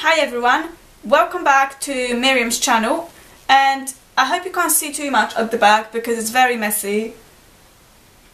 Hi everyone, welcome back to Miriam's channel, and I hope you can't see too much at the back because it's very messy,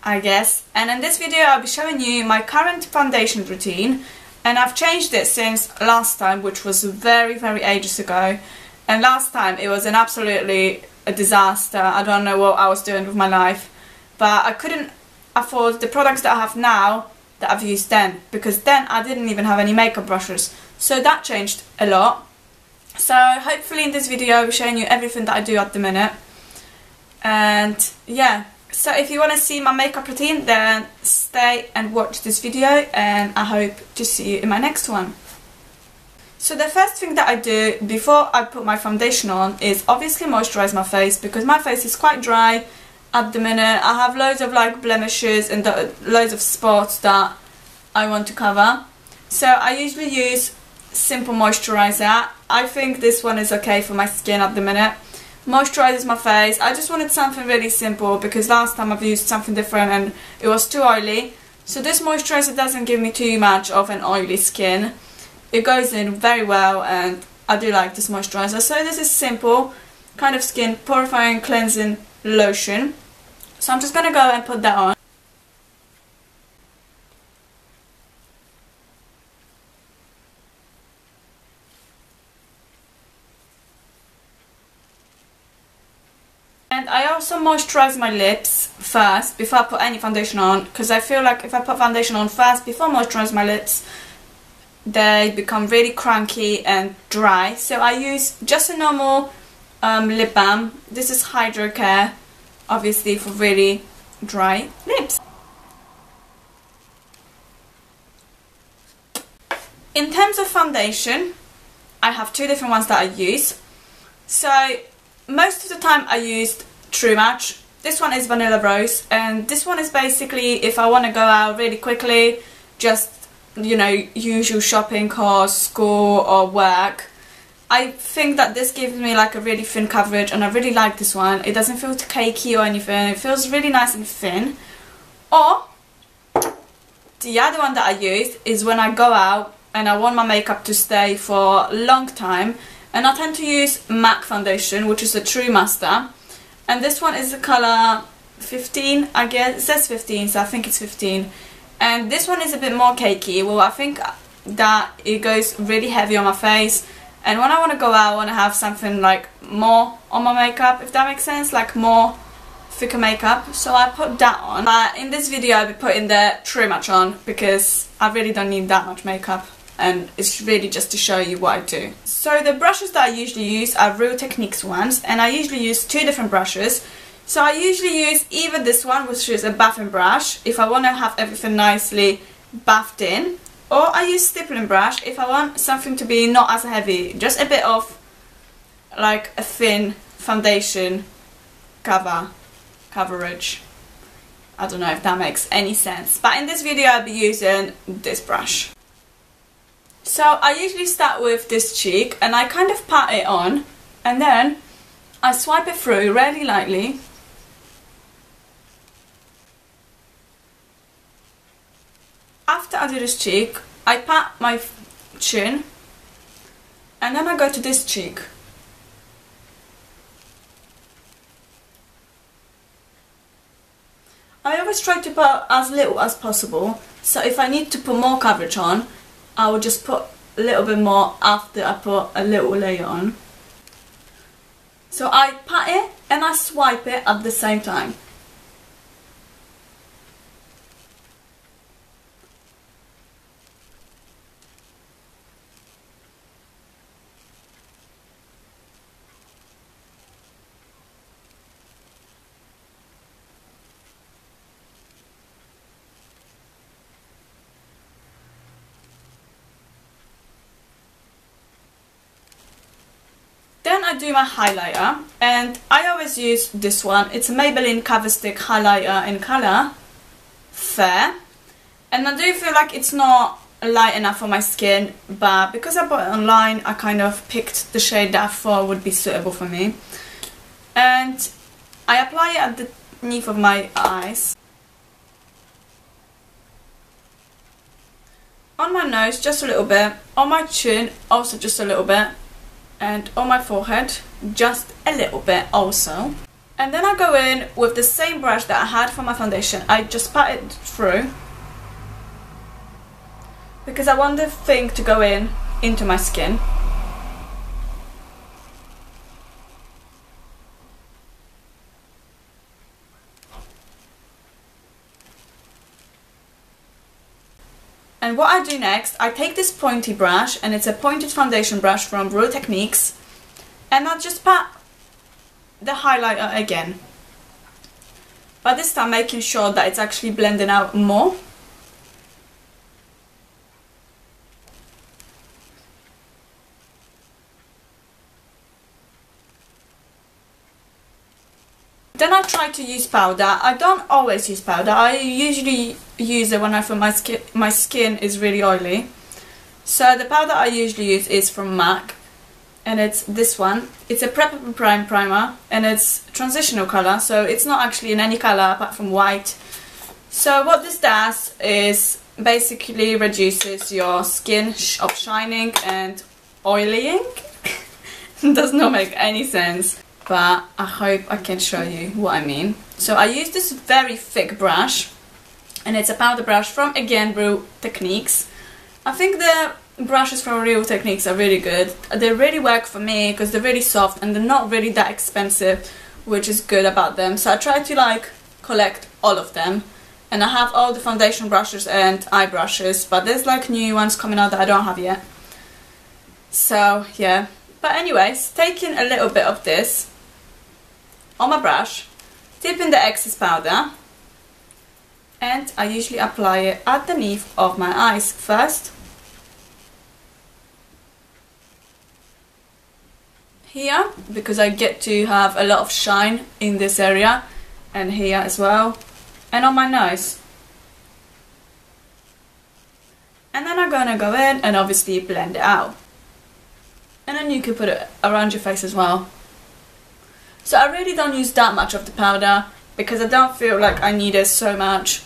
I guess. And in this video I'll be showing you my current foundation routine, and I've changed it since last time, which was very ages ago. And last time it was absolutely a disaster. I don't know what I was doing with my life, but I couldn't afford the products that I have now that I've used then, because then I didn't even have any makeup brushes. So that changed a lot. So hopefully in this video I'll be showing you everything that I do at the minute. And yeah, so if you want to see my makeup routine, then stay and watch this video, and I hope to see you in my next one. So the first thing that I do before I put my foundation on is obviously moisturize my face, because my face is quite dry at the minute. I have loads of like blemishes and loads of spots that I want to cover. So I usually use simple moisturiser. I think this one is okay for my skin at the minute. Moisturizes my face. I just wanted something really simple because last time I've used something different and it was too oily. So this moisturiser doesn't give me too much of an oily skin. It goes in very well, and I do like this moisturiser. So this is simple kind of skin purifying cleansing lotion. So I'm just going to go and put that on. And I also moisturize my lips first before I put any foundation on, because I feel like if I put foundation on first before moisturize my lips, they become really cranky and dry. So I use just a normal lip balm. This is Hydro Care, obviously for really dry lips. In terms of foundation, I have two different ones that I use. So most of the time I used True Match. This one is Vanilla Rose, and this one is basically if I want to go out really quickly, just, you know, usual shopping, cars, school or work. I think that this gives me like a really thin coverage, and I really like this one. It doesn't feel too cakey or anything. It feels really nice and thin. Or the other one that I use is when I go out and I want my makeup to stay for a long time, and I tend to use MAC foundation, which is a Truemaster, and this one is the colour 15, I guess. It says 15, so I think it's 15. And this one is a bit more cakey. Well, I think that it goes really heavy on my face, and when I want to go out, I want to have something like more on my makeup, if that makes sense, like more thicker makeup. So I put that on. In this video I'll be putting the True Match on because I really don't need that much makeup, and it's really just to show you what I do. So the brushes that I usually use are Real Techniques ones, and I usually use two different brushes. So I usually use either this one, which is a buffing brush, if I want to have everything nicely buffed in, or I use stippling brush if I want something to be not as heavy, just a bit of like a thin foundation coverage. I don't know if that makes any sense, but in this video I'll be using this brush. So I usually start with this cheek and I kind of pat it on, and then I swipe it through really lightly. After I do this cheek, I pat my chin, and then I go to this cheek. I always try to put as little as possible, so if I need to put more coverage on, I will just put a little bit more after I put a little layer on. So I pat it and I swipe it at the same time. Then I do my highlighter, and I always use this one. It's a Maybelline Cover Stick highlighter in colour Fair, and I do feel like it's not light enough for my skin, but because I bought it online, I kind of picked the shade that I thought would be suitable for me, and I apply it underneath of my eyes. on my nose just a little bit, on my chin also just a little bit, and on my forehead just a little bit also. And then I go in with the same brush that I had for my foundation. I just pat it through because I want the thing to go in into my skin. And what I do next, I take this pointy brush, and it's a pointed foundation brush from Real Techniques, and I just pat the highlighter again, but this time making sure that it's actually blending out more. Then I try to use powder. I don't always use powder. I usually use it when I feel my skin is really oily. So the powder I usually use is from MAC, and it's this one. It's a Prep and Prime primer, and it's transitional colour, so it's not actually in any colour apart from white. So what this does is basically reduces your skin of shining and oiling. Does not make any sense, but I hope I can show you what I mean. So I use this very thick brush, and it's a powder brush from, again, Real Techniques. I think the brushes from Real Techniques are really good. They really work for me because they're really soft and they're not really that expensive, which is good about them. So I try to like collect all of them, and I have all the foundation brushes and eye brushes, but there's like new ones coming out that I don't have yet. So yeah, but anyways, taking a little bit of this on my brush, dipping the excess powder, and I usually apply it underneath of my eyes first. Here, because I get to have a lot of shine in this area, and here as well, and on my nose. And then I'm gonna go in and obviously blend it out. And then you can put it around your face as well. So I really don't use that much of the powder because I don't feel like I need it so much,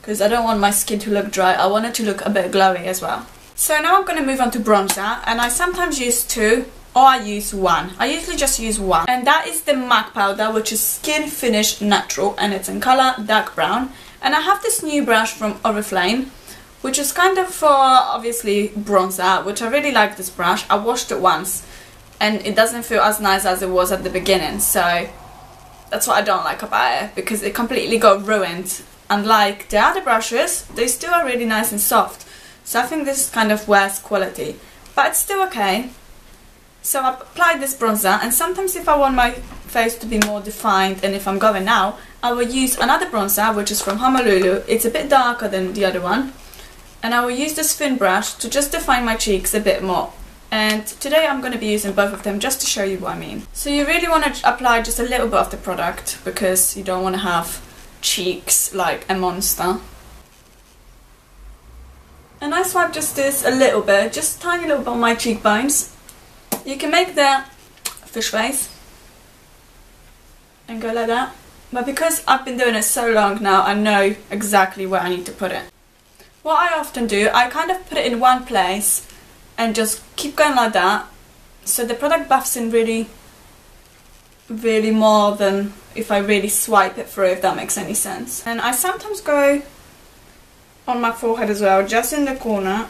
because I don't want my skin to look dry. I want it to look a bit glowy as well. So now I'm going to move on to bronzer, and I sometimes use two, or I use one. I usually just use one, and that is the MAC powder, which is Skin Finish Natural, and it's in colour dark brown. And I have this new brush from ORIFLAME, which is kind of for obviously bronzer, which I really like this brush. I washed it once and it doesn't feel as nice as it was at the beginning, so that's what I don't like about it, because it completely got ruined. Unlike the other brushes, they still are really nice and soft, so I think this is kind of worse quality, but it's still okay. So I applied this bronzer, and sometimes if I want my face to be more defined, and if I'm going out, I will use another bronzer, which is from Honolulu. It's a bit darker than the other one, and I will use this thin brush to just define my cheeks a bit more. And today I'm going to be using both of them just to show you what I mean. So you really want to apply just a little bit of the product, because you don't want to have cheeks like a monster. And I swipe just this a little bit, just tiny little bit on my cheekbones. You can make the fish face and go like that, but because I've been doing it so long now, I know exactly where I need to put it. What I often do, I kind of put it in one place and just keep going like that, so the product buffs in really more than if I really swipe it through, if that makes any sense. And I sometimes go on my forehead as well, just in the corner.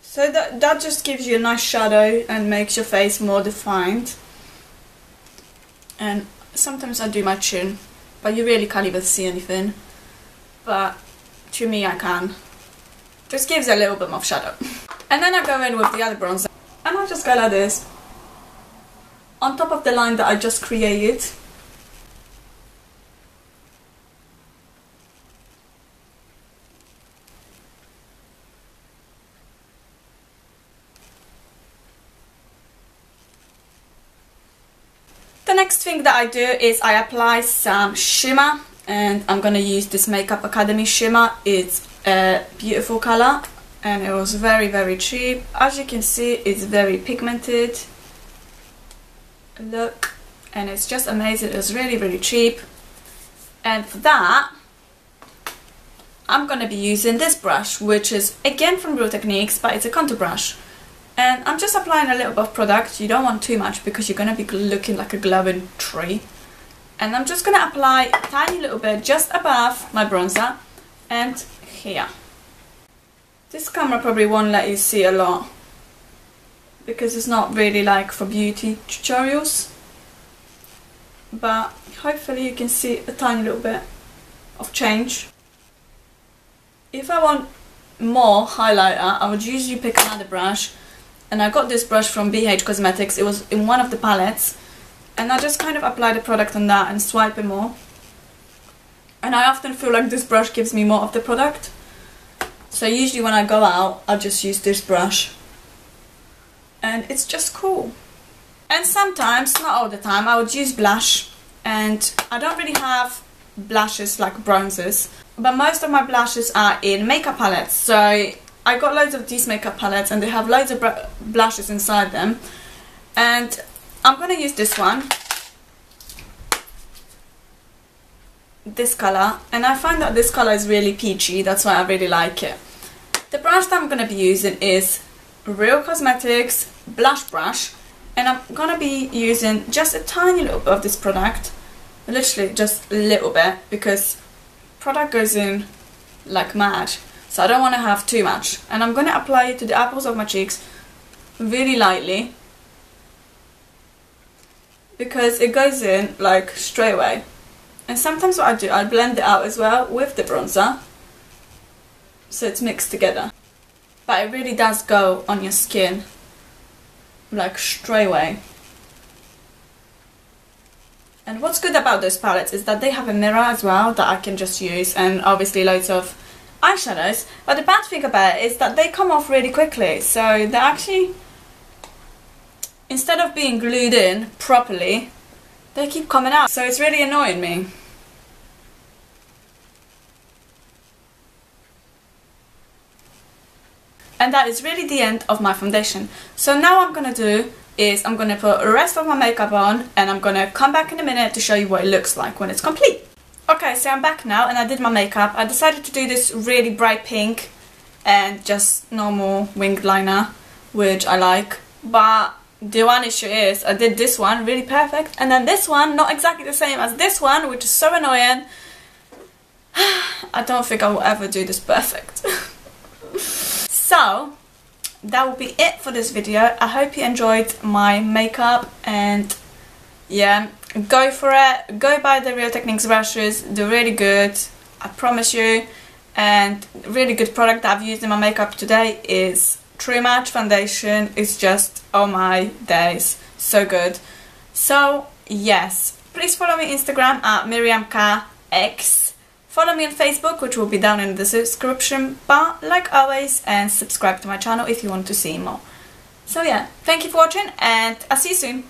So that just gives you a nice shadow and makes your face more defined. And sometimes I do my chin, but you really can't even see anything. But to me I can. Just gives a little bit more shadow. And then I go in with the other bronzer, and I just go like this, on top of the line that I just created. The next thing that I do is I apply some shimmer, and I'm gonna use this Makeup Academy shimmer. It's a beautiful color, and it was very cheap. As you can see, it's very pigmented. Look, and it's just amazing. It was really cheap, And for that, I'm going to be using this brush, which is again from Real Techniques, but it's a contour brush. And I'm just applying a little bit of product. You don't want too much because you're going to be looking like a glowing tree. And I'm just going to apply a tiny little bit just above my bronzer and here. This camera probably won't let you see a lot because it's not really like for beauty tutorials. But hopefully you can see a tiny little bit of change. If I want more highlighter, I would usually pick another brush, and I got this brush from BH Cosmetics. It was in one of the palettes, and I just kind of apply the product on that and swipe it more. And I often feel like this brush gives me more of the product, so usually when I go out I just use this brush, and it's just cool. And sometimes, not all the time, I would use blush, and I don't really have blushes like bronzers, but most of my blushes are in makeup palettes. So I got loads of these makeup palettes and they have loads of blushes inside them, and I'm gonna use this one, this colour, and I find that this colour is really peachy, that's why I really like it. The brush that I'm gonna be using is Real Cosmetics blush brush, and I'm gonna be using just a tiny little bit of this product, literally just a little bit, because product goes in like mad, so I don't want to have too much. And I'm gonna apply it to the apples of my cheeks really lightly, because it goes in like straight away. And sometimes what I do, I blend it out as well with the bronzer, so it's mixed together. But it really does go on your skin like straight away. And what's good about those palettes is that they have a mirror as well that I can just use, and obviously loads of eyeshadows. But the bad thing about it is that they come off really quickly, so they're actually, instead of being glued in properly, they keep coming out, so it's really annoying me. And that is really the end of my foundation. So now what I'm gonna do is I'm gonna put the rest of my makeup on, and I'm gonna come back in a minute to show you what it looks like when it's complete. Okay, so I'm back now and I did my makeup. I decided to do this really bright pink and just normal winged liner, which I like. But the one issue is I did this one really perfect, and then this one not exactly the same as this one, which is so annoying. I don't think I will ever do this perfect. So that will be it for this video. I hope you enjoyed my makeup, and yeah, go for it. Go buy the Real Techniques brushes, they're really good, I promise you. And really good product that I've used in my makeup today is True Match foundation. It's just, oh my days, so good. So yes, please follow me on Instagram at MiriamKX. Follow me on Facebook, which will be down in the description, but like always, and subscribe to my channel if you want to see more. So yeah, thank you for watching, and I'll see you soon.